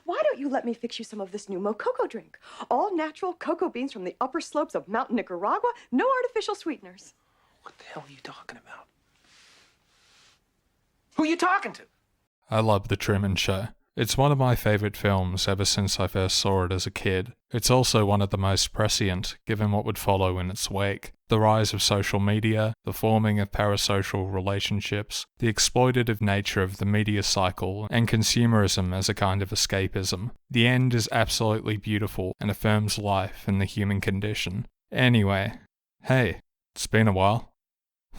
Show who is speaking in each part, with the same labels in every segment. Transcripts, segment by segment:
Speaker 1: why don't you let me fix you some of this new Mococo drink? All natural cocoa beans from the upper slopes of Mountain Nicaragua, no artificial sweeteners.
Speaker 2: What the hell are you talking about? Who are you talking to?
Speaker 3: I love The Truman Show. It's one of my favourite films ever since I first saw it as a kid. It's also one of the most prescient, given what would follow in its wake. The rise of social media, the forming of parasocial relationships, the exploitative nature of the media cycle, and consumerism as a kind of escapism. The end is absolutely beautiful and affirms life and the human condition. Anyway, hey, it's been a while.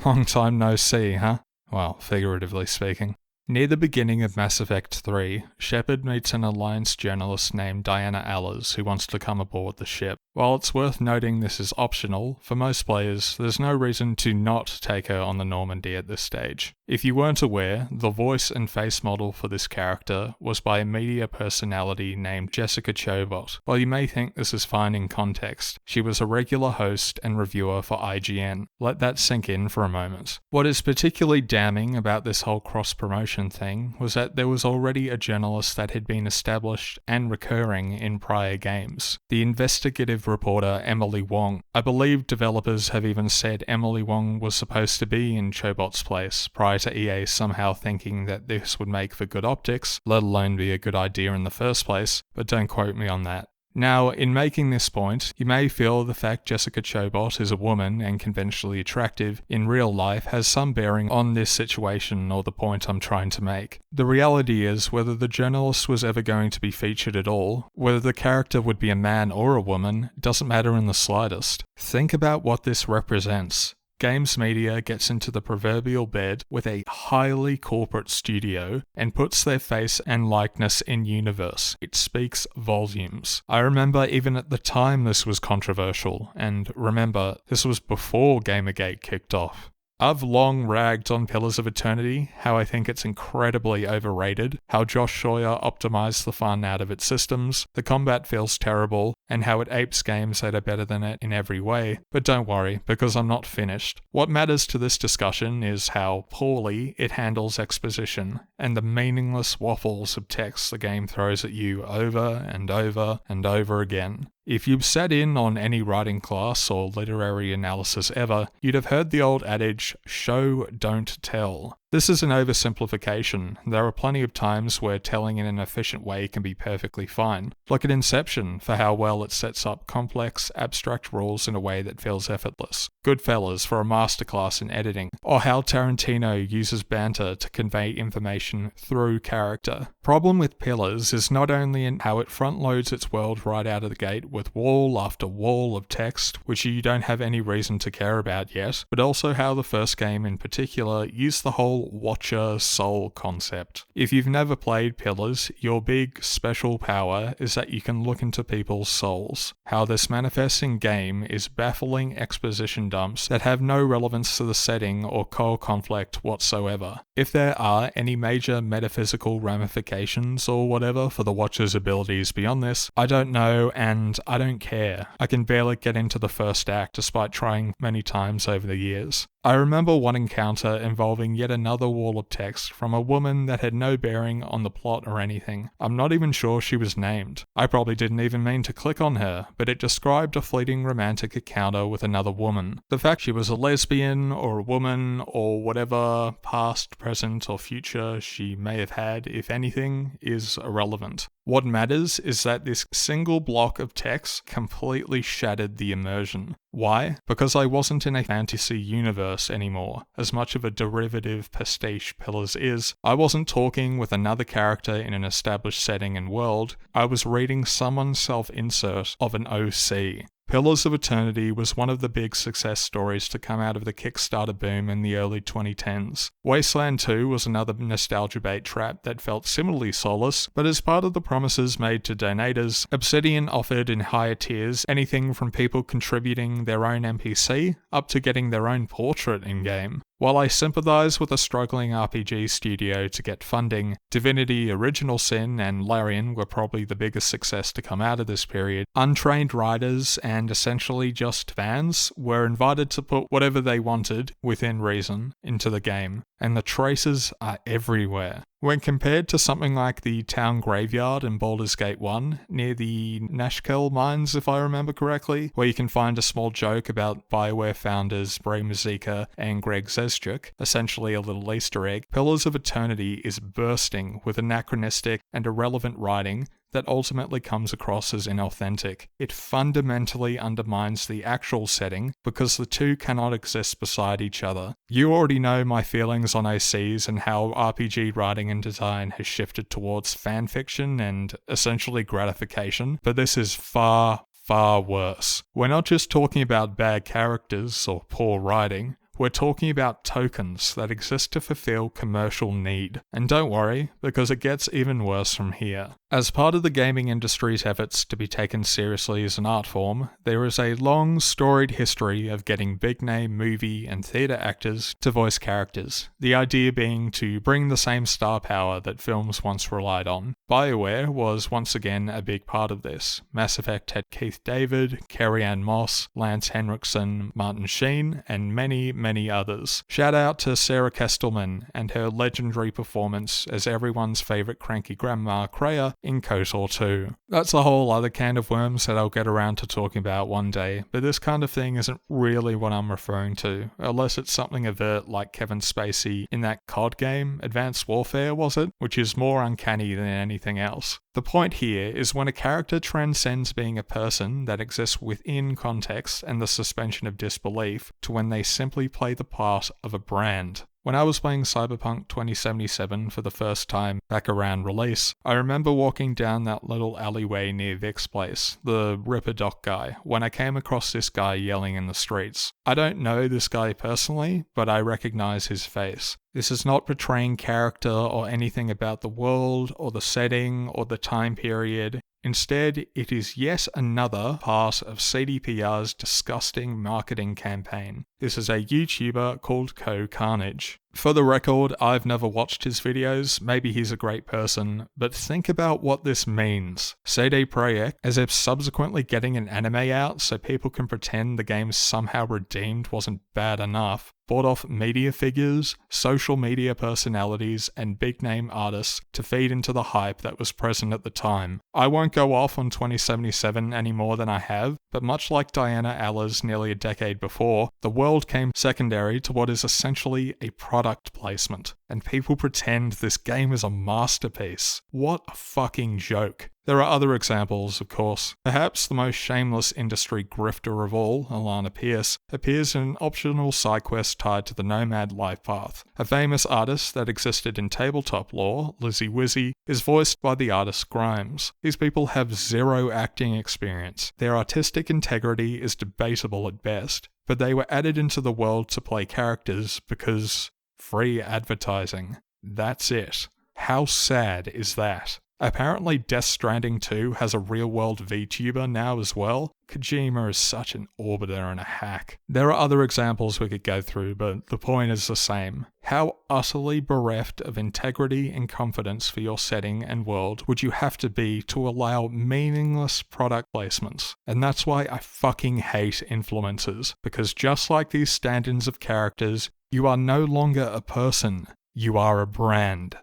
Speaker 3: Long time no see, huh? Well, figuratively speaking. Near the beginning of Mass Effect 3, Shepard meets an Alliance journalist named Diana Allers who wants to come aboard the ship. While it's worth noting this is optional, for most players, there's no reason to not take her on the Normandy at this stage. If you weren't aware, the voice and face model for this character was by a media personality named Jessica Chobot. While you may think this is fine in context, she was a regular host and reviewer for IGN. Let that sink in for a moment. What is particularly damning about this whole cross-promotion thing was that there was already a journalist that had been established and recurring in prior games. The investigative reporter Emily Wong. I believe developers have even said Emily Wong was supposed to be in Chobot's place prior to EA somehow thinking that this would make for good optics, let alone be a good idea in the first place, but don't quote me on that. Now, in making this point, you may feel the fact Jessica Chobot is a woman and conventionally attractive in real life has some bearing on this situation or the point I'm trying to make. The reality is, whether the journalist was ever going to be featured at all, whether the character would be a man or a woman, doesn't matter in the slightest. Think about what this represents. Games media gets into the proverbial bed with a highly corporate studio and puts their face and likeness in universe. It speaks volumes. I remember even at the time this was controversial, and remember, this was before Gamergate kicked off. I've long ragged on Pillars of Eternity, how I think it's incredibly overrated, how Josh Sawyer optimized the fun out of its systems, the combat feels terrible, and how it apes games that are better than it in every way. But don't worry, because I'm not finished. What matters to this discussion is how poorly it handles exposition, and the meaningless waffles of text the game throws at you over and over and over again. If you've sat in on any writing class or literary analysis ever, you'd have heard the old adage, show, don't tell. This is an oversimplification. There are plenty of times where telling in an efficient way can be perfectly fine. Look at Inception for how well it sets up complex, abstract rules in a way that feels effortless. Goodfellas for a masterclass in editing. Or how Tarantino uses banter to convey information through character. Problem with Pillars is not only in how it front-loads its world right out of the gate with wall after wall of text, which you don't have any reason to care about yet, but also how the first game in particular used the whole watcher soul concept. If you've never played Pillars, your big special power is that you can look into people's souls. How this manifests in game is baffling exposition dumps that have no relevance to the setting or core conflict whatsoever. If there are any major metaphysical ramifications or whatever for the watcher's abilities beyond this, I don't know and I don't care. I can barely get into the first act despite trying many times over the years. I remember one encounter involving yet another wall of text from a woman that had no bearing on the plot or anything. I'm not even sure she was named. I probably didn't even mean to click on her, but it described a fleeting romantic encounter with another woman. The fact she was a lesbian or a woman or whatever past, present or future she may have had, if anything, is irrelevant. What matters is that this single block of text completely shattered the immersion. Why? Because I wasn't in a fantasy universe anymore. As much of a derivative pastiche Pillars is, I wasn't talking with another character in an established setting and world. I was reading someone's self-insert of an OC. Pillars of Eternity was one of the big success stories to come out of the Kickstarter boom in the early 2010s. Wasteland 2 was another nostalgia bait trap that felt similarly soulless, but as part of the promises made to donators, Obsidian offered in higher tiers anything from people contributing their own NPC up to getting their own portrait in-game. While I sympathise with a struggling RPG studio to get funding, Divinity Original Sin and Larian were probably the biggest success to come out of this period. Untrained writers and essentially just fans were invited to put whatever they wanted, within reason, into the game, and the traces are everywhere. When compared to something like the town graveyard in Baldur's Gate 1, near the Nashkel mines if I remember correctly, where you can find a small joke about BioWare founders Bray Mazika and Greg Zeschuk, essentially a little Easter egg, Pillars of Eternity is bursting with anachronistic and irrelevant writing that ultimately comes across as inauthentic. It fundamentally undermines the actual setting because the two cannot exist beside each other. You already know my feelings on OCs and how RPG writing and design has shifted towards fanfiction and essentially gratification, but this is far worse. We're not just talking about bad characters or poor writing. We're talking about tokens that exist to fulfill commercial need. And don't worry, because it gets even worse from here. As part of the gaming industry's efforts to be taken seriously as an art form, there is a long, storied history of getting big-name movie and theatre actors to voice characters, the idea being to bring the same star power that films once relied on. BioWare was once again a big part of this. Mass Effect had Keith David, Carrie-Anne Moss, Lance Henriksen, Martin Sheen, and many others. Shout out to Sarah Kestelman and her legendary performance as everyone's favourite cranky grandma Kreia in KOTOR 2. That's a whole other can of worms that I'll get around to talking about one day, but this kind of thing isn't really what I'm referring to, unless it's something overt like Kevin Spacey in that COD game, Advanced Warfare was it? Which is more uncanny than anything else. The point here is when a character transcends being a person that exists within context and the suspension of disbelief to when they simply play the part of a brand. When I was playing Cyberpunk 2077 for the first time back around release, I remember walking down that little alleyway near Vic's place, the Ripper Doc guy, when I came across this guy yelling in the streets. I don't know this guy personally, but I recognize his face. This is not portraying character or anything about the world or the setting or the time period. Instead, it is yet another part of CDPR's disgusting marketing campaign. This is a YouTuber called Co-Carnage. For the record, I've never watched his videos, maybe he's a great person, but think about what this means. CD Projekt, as if subsequently getting an anime out so people can pretend the game somehow redeemed wasn't bad enough, bought off media figures, social media personalities, and big-name artists to feed into the hype that was present at the time. I won't go off on 2077 any more than I have, but much like Diana Allers nearly a decade before, the world came secondary to what is essentially a product placement, and people pretend this game is a masterpiece. What a fucking joke. There are other examples, of course. Perhaps the most shameless industry grifter of all, Alana Pierce, appears in an optional side quest tied to the Nomad life path. A famous artist that existed in tabletop lore, Lizzie Wizzy, is voiced by the artist Grimes. These people have zero acting experience. Their artistic integrity is debatable at best, but they were added into the world to play characters because free advertising. That's it. How sad is that? Apparently Death Stranding 2 has a real-world VTuber now as well. Kojima is such an orbiter and a hack. There are other examples we could go through, but the point is the same. How utterly bereft of integrity and confidence for your setting and world would you have to be to allow meaningless product placements? And that's why I fucking hate influencers, because just like these stand-ins of characters, you are no longer a person, you are a brand.